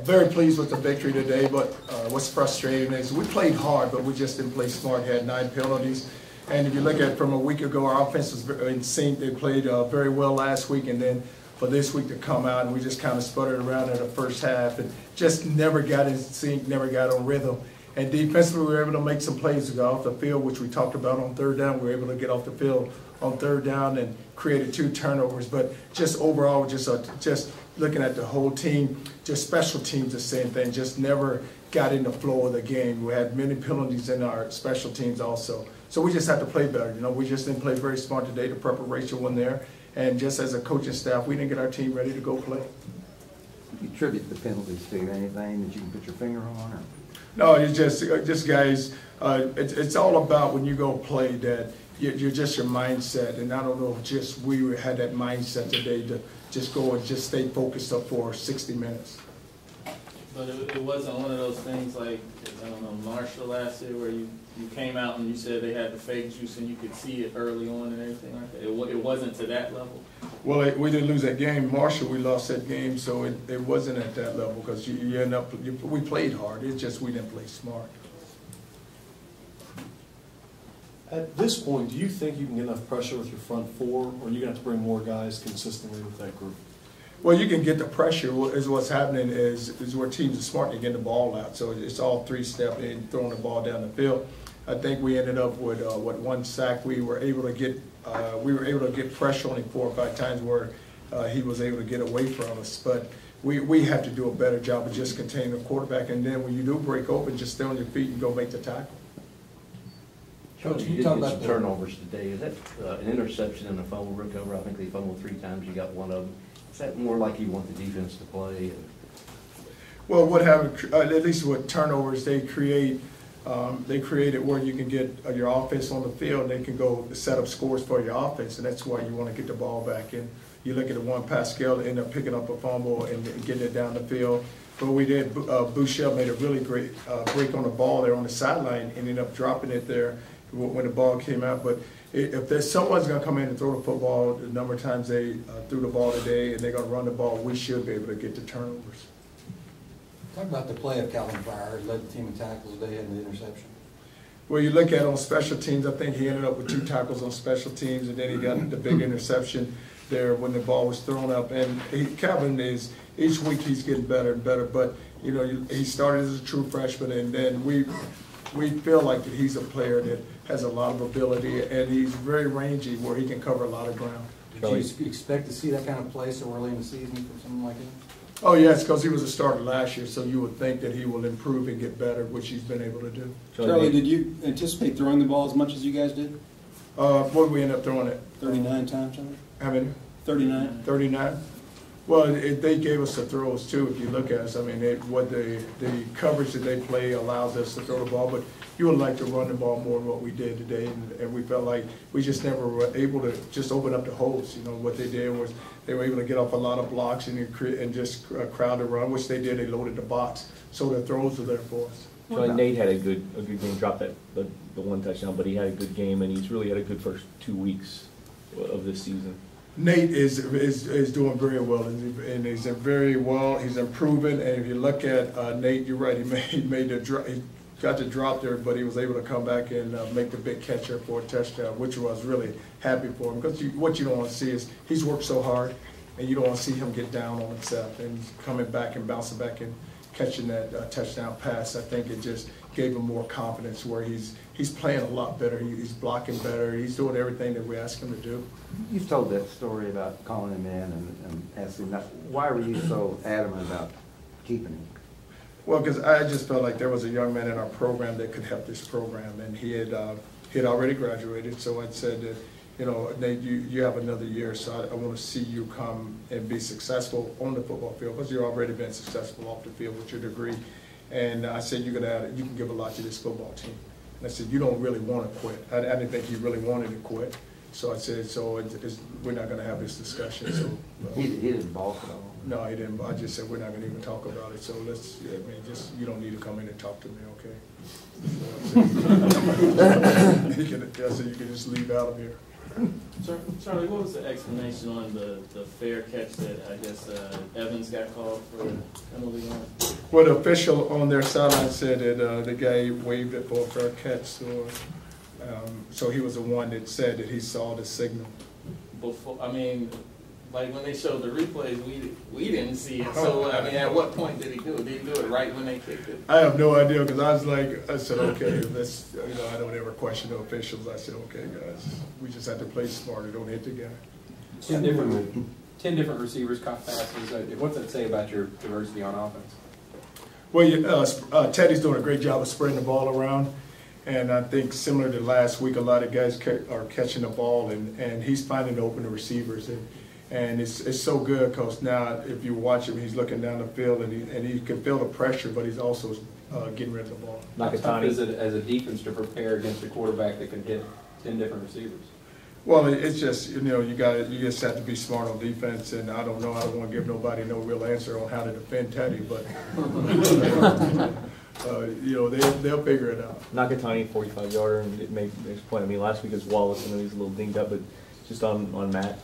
Very pleased with the victory today, but what's frustrating is we played hard, but we just didn't play smart. Had 9 penalties. And if you look at from a week ago, our offense was in sync. They played very well last week, and then for this week to come out, and we just kind of sputtered around in the first half and just never got in sync, never got on rhythm. And defensively, we were able to make some plays to go off the field, which we talked about on third down. We were able to get off the field on third down and created 2 turnovers. But just overall, just looking at the whole team, just special teams, the same thing, just never got in the flow of the game. We had many penalties in our special teams also. So we just have to play better. You know, we just didn't play very smart today. The preparation wasn't there. And just as a coaching staff, we didn't get our team ready to go play. You attribute the penalties to anything that you can put your finger on? Or? No, it's just guys, it's all about when you go play that you're just your mindset. And I don't know if just we had that mindset today to just go and just stay focused up for 60 minutes. But it wasn't one of those things like, I don't know, Marshall last year where you came out and you said they had the fake juice and you could see it early on and everything like that. It wasn't to that level? Well, we didn't lose that game. Marshall, we lost that game, so it wasn't at that level because you end up, we played hard. It's just we didn't play smart. At this point, do you think you can get enough pressure with your front 4, or are you going to have to bring more guys consistently with that group? Well, you can get the pressure. Is what's happening is where teams are smart to get the ball out. So it's all 3-step in, throwing the ball down the field. I think we ended up with 1 sack. We were able to get pressure on him 4 or 5 times where he was able to get away from us. But we have to do a better job of just containing the quarterback. And then when you do break open, just stay on your feet and go make the tackle. Coach, you talk about turnovers today. Is that an interception and a fumble recovery? I think they fumbled 3 times. You got 1 of them. Is that more like you want the defense to play? Well, what happened, at least with turnovers, they created where you can get your offense on the field. They can go set up scores for your offense, and that's why you want to get the ball back in. You look at the one Pascal end up picking up a fumble and getting it down the field. But we did. Bouchel made a really great break on the ball there on the sideline, ended up dropping it there when the ball came out. But if there's someone's going to come in and throw the football, the number of times they threw the ball today and they're going to run the ball, we should be able to get the turnovers. Talk about the play of Calvin Fryer, led the team in tackles today and the interception. Well, you look at on special teams, I think he ended up with 2 tackles on special teams, and then he got the big interception there when the ball was thrown up. And Calvin is, each week he's getting better and better, but you know, he started as a true freshman, and then we feel like that he's a player that has a lot of ability, and he's very rangy where he can cover a lot of ground. Did you expect to see that kind of play so early in the season from someone like him? Oh, yes, because he was a starter last year, so you would think that he will improve and get better, which he's been able to do. Charlie, did you anticipate throwing the ball as much as you guys did? What did we end up throwing it? 39 times, Charlie? How many? 39. 39? Well, they gave us the throws, too, if you look at us. I mean, the coverage that they play allows us to throw the ball, but you would like to run the ball more than what we did today, and we felt like we just never were able to just open up the holes. You know, what they did was they were able to get off a lot of blocks and just crowd the run, which they did. They loaded the box, so the throws were there for us. So Nate had a good game, dropped the 1 touchdown, but he had a good game, and he's really had a good first 2 weeks of this season. Nate is doing very well, and he's very well. He's improving, and if you look at Nate, you're right. He got the drop there, but he was able to come back and make the big catch there for a touchdown, which I was really happy for him. Because what you don't want to see is he's worked so hard, and you don't want to see him get down on himself and coming back and bouncing back and catching that touchdown pass. I think it just gave him more confidence where he's playing a lot better. He's blocking better. He's doing everything that we ask him to do. You've told that story about calling him in and asking him, why were you so adamant about keeping him? Well, because I just felt like there was a young man in our program that could help this program, and he had already graduated. So I said that, you know, Nate, you have another year, so I want to see you come and be successful on the football field, because you've already been successful off the field with your degree. And I said, you can give a lot to this football team. And I said, you don't really want to quit. I didn't think he really wanted to quit. So I said, we're not going to have this discussion. So he didn't balk at all. No, he didn't. I just said we're not going to even talk about it. So you don't need to come in and talk to me, okay? So I said you can just leave out of here. Charlie, what was the explanation on the fair catch that I guess Evans got called for penalty on? Well, the official on their sideline said that the guy waved it for a fair catch, so he was the one that said that he saw the signal. Before, I mean, like when they showed the replays, we didn't see it. So I mean, at what point did he do it? Did he do it right when they kicked it? I have no idea because I said, okay, let's, I don't ever question the officials. I said, okay, guys, we just have to play smarter. Don't hit the guy. 10 different receivers caught passes. What's that say about your diversity on offense? Well, Teddy's doing a great job of spreading the ball around. And I think similar to last week, a lot of guys are catching the ball, and he's finding open the receivers. And it's so good because now if you watch him, he's looking down the field and he can feel the pressure, but he's also getting rid of the ball. How tough is it as a defense to prepare against a quarterback that can hit 10 different receivers? Well, it's just, you just have to be smart on defense, and I don't know, I don't want to give nobody no real answer on how to defend Teddy, but they'll figure it out. Nakatani, 45-yarder, and it makes a point. I mean, last week it was Wallace, and he's a little dinged up, but just on Matt.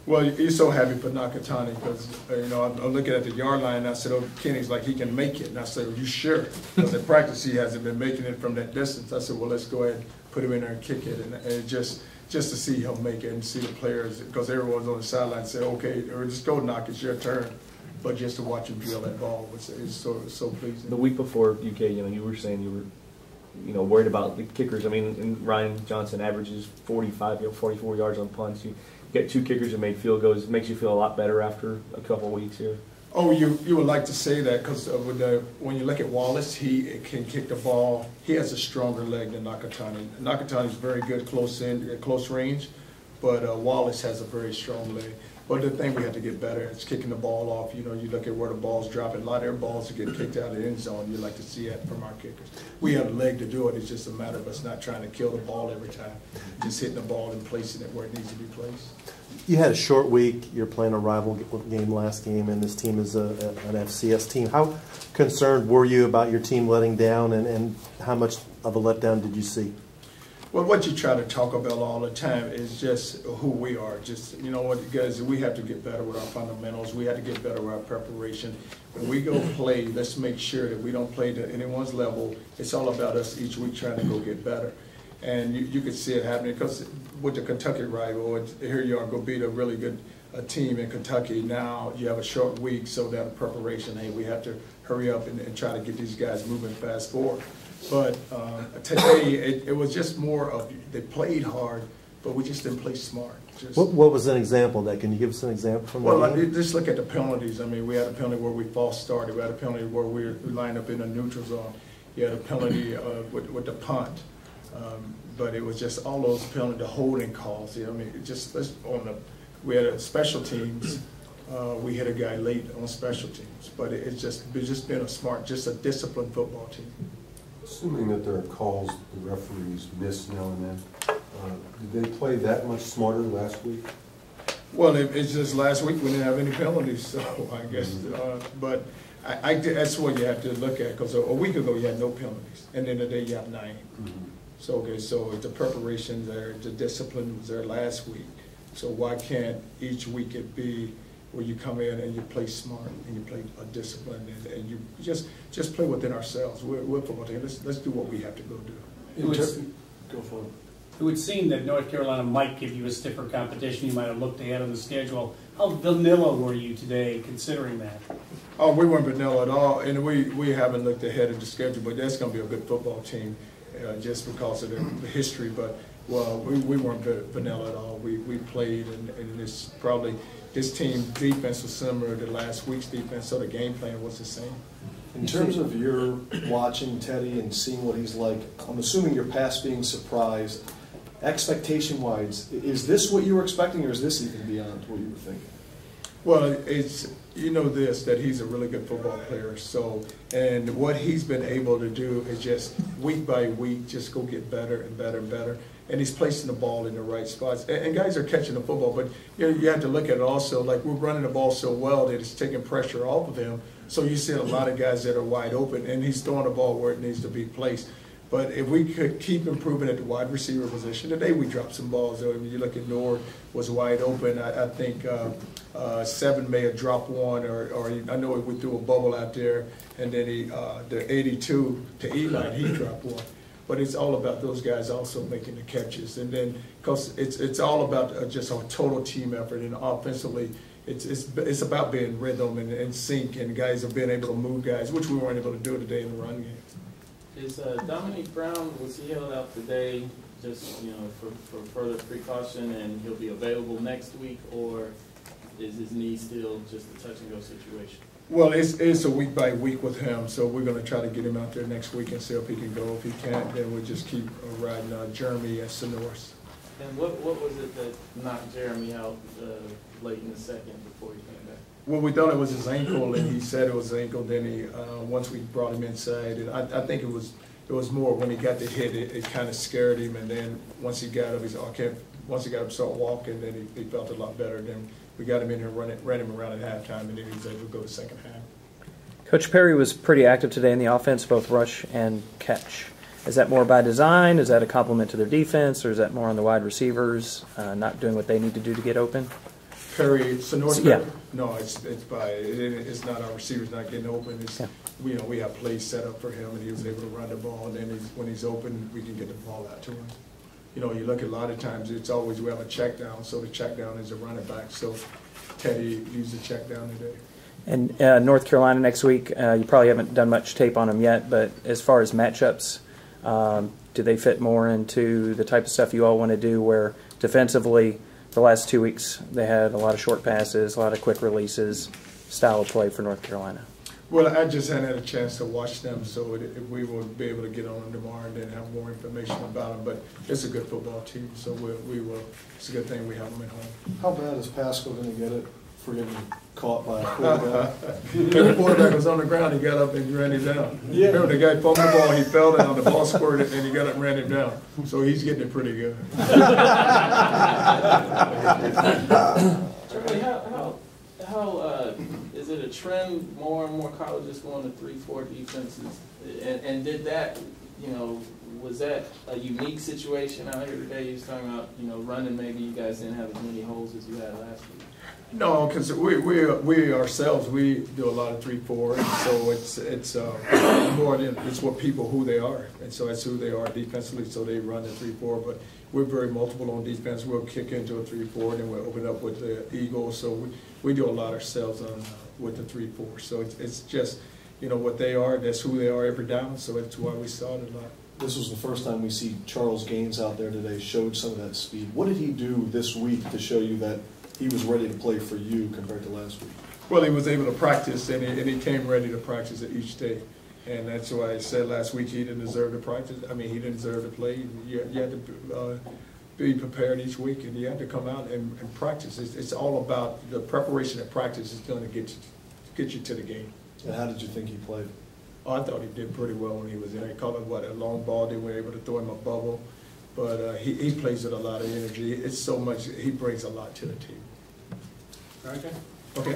Well, you're so happy for Nakatani because, I'm looking at the yard line, and I said, oh, Kenny's like, he can make it. And I said, are you sure? Because in practice he hasn't been making it from that distance. I said, well, let's go ahead and put him in there and kick it. And just to see him make it and see the players, because everyone's on the sideline say, okay, or just go knock, it's your turn. But just to watch him drill that ball is so pleasing. The week before UK, you were saying you were, worried about the kickers. I mean, and Ryan Johnson averages 44 yards on punts. You get 2 kickers that make field goals. It makes you feel a lot better after a couple of weeks here. Oh, you would like to say that because when you look at Wallace, he can kick the ball. He has a stronger leg than Nakatani. Nakatani is very good close range, but Wallace has a very strong leg. But the thing we have to get better is kicking the ball off. You look at where the ball's dropping. A lot of their balls are getting kicked out of the end zone. You like to see that from our kickers. We have the leg to do it. It's just a matter of us not trying to kill the ball every time. Just hitting the ball and placing it where it needs to be placed. You had a short week. You're playing a rival game last game, and this team is an FCS team. How concerned were you about your team letting down, and how much of a letdown did you see? Well, what you try to talk about all the time is just who we are. Just, guys, we have to get better with our fundamentals. We have to get better with our preparation. When we go play, let's make sure that we don't play to anyone's level. It's all about us each week trying to go get better. And you could see it happening because with the Kentucky rival, here you are, go beat a really good team in Kentucky. Now you have a short week, so that preparation, hey, we have to hurry up and try to get these guys moving fast forward. But today, it was just more of, they played hard, but we just didn't play smart. What was an example of that? Can you give us an example from that game? Just look at the penalties. I mean, we had a penalty where we false started. We had a penalty where we lined up in a neutral zone. You had a penalty with the punt. But it was just all those penalties, the holding calls. I mean, we had a special teams. We hit a guy late on special teams. But it's just been a disciplined football team. Assuming that there are calls the referees miss now and then, did they play that much smarter last week? Well, it's just last week we didn't have any penalties, so I guess. But that's what you have to look at, because a week ago you had no penalties, and then today you have 9. Mm-hmm. So the preparation there, the discipline was there last week. So why can't each week it be where you come in and you play smart and you play a discipline and you just play within ourselves. We're a football team. Let's do what we have to go do. Go for it. It would seem that North Carolina might give you a stiffer competition. You might have looked ahead on the schedule. How vanilla were you today, considering that? Oh, we weren't vanilla at all, and we haven't looked ahead of the schedule. But that's going to be a good football team, just because of the history. But well, we weren't vanilla at all. We played, and it's probably. This team defense was similar to last week's defense, so the game plan was the same. In terms of your watching Teddy and seeing what he's like, I'm assuming you're past being surprised. Expectation-wise, is this what you were expecting, or is this even beyond what you were thinking? Well, it's that he's a really good football player. So, and what he's been able to do is just week by week, just go get better and better and better. And he's placing the ball in the right spots. And guys are catching the football, but you have to look at it also, like we're running the ball so well that it's taking pressure off of him. So you see a lot of guys that are wide open, and he's throwing the ball where it needs to be placed. But if we could keep improving at the wide receiver position, today we dropped some balls. I mean, you look at Nord was wide open. I think Seven may have dropped one, or I know we threw a bubble out there, and then the 82 to Eli, he dropped one. But it's all about those guys also making the catches, and then because it's all about just a total team effort, and offensively, it's about being rhythm and sync, and guys have been able to move guys, which we weren't able to do today in the run game. Is Dominique Brown, was he held out today just, for further precaution, and he'll be available next week, or is his knee still just a touch and go situation? Well, it's a week by week with him, so we're going to try to get him out there next week and see if he can go. If he can't, then we'll just keep riding Jeremy at Sonoris. And what was it that knocked Jeremy out late in the second before he came back? Well, we thought it was his ankle, and he said it was his ankle. Then he, once we brought him inside, and I think it was more when he got the hit, it kind of scared him, and then once he got up, he said, "Oh, I can't." Once he got up, started walking, then he felt a lot better. Then we got him in here, ran him around at halftime, and then he was able to go the second half. Coach Perry was pretty active today in the offense, both rush and catch. Is that more by design? Is that a compliment to their defense, or is that more on the wide receivers not doing what they need to do to get open? Perry, Sonoris. Yeah. No, it's not our receivers not getting open. It's, yeah. We have plays set up for him, and he was able to run the ball. And then when he's open, we can get the ball out to him. You look at a lot of times, it's always we have a check down, so the check down is a running back. So Teddy used the check down today. And North Carolina next week, you probably haven't done much tape on them yet, but as far as matchups, do they fit more into the type of stuff you all want to do, where defensively the last 2 weeks they had a lot of short passes, a lot of quick releases, style of play for North Carolina? Well, I just hadn't had a chance to watch them, so we will be able to get on them tomorrow and then have more information about them. But it's a good football team, so we will. It's a good thing we have them at home. How bad is Pascal going to get it for getting caught by a quarterback? The quarterback was on the ground, he got up and ran him down. Yeah. Remember, the guy fumbled the ball, he fell down, the ball squirted, and he got up and ran him down. So he's getting it pretty good. Charlie, how is it a trend more and more colleges going to 3-4 defenses? And did that, was that a unique situation out here today? You was talking about, running, maybe you guys didn't have as many holes as you had last week. No, because we ourselves, we do a lot of 3-4, so it's more than it's what people who they are, and so that's who they are defensively. So they run the 3-4, but we're very multiple on defense. We'll kick into a 3-4, and then we'll open up with the Eagles. So we do a lot ourselves on with the 3-4. So it's just what they are. That's who they are every down. So that's why we saw it a lot. This was the first time we see Charles Gaines out there today. Showed some of that speed. What did he do this week to show you that he was ready to play for you compared to last week? Well, he was able to practice, and he came ready to practice at each day. And that's why I said last week he didn't deserve to practice. I mean, he didn't deserve to play. You had to be prepared each week, and you had to come out and practice. It's all about the preparation and practice is going to get you to the game. And how did you think he played? Oh, I thought he did pretty well when he was there. He caught a long ball. They were able to throw him a bubble. But he plays with a lot of energy. It's so much, he brings a lot to the team. Okay. Okay.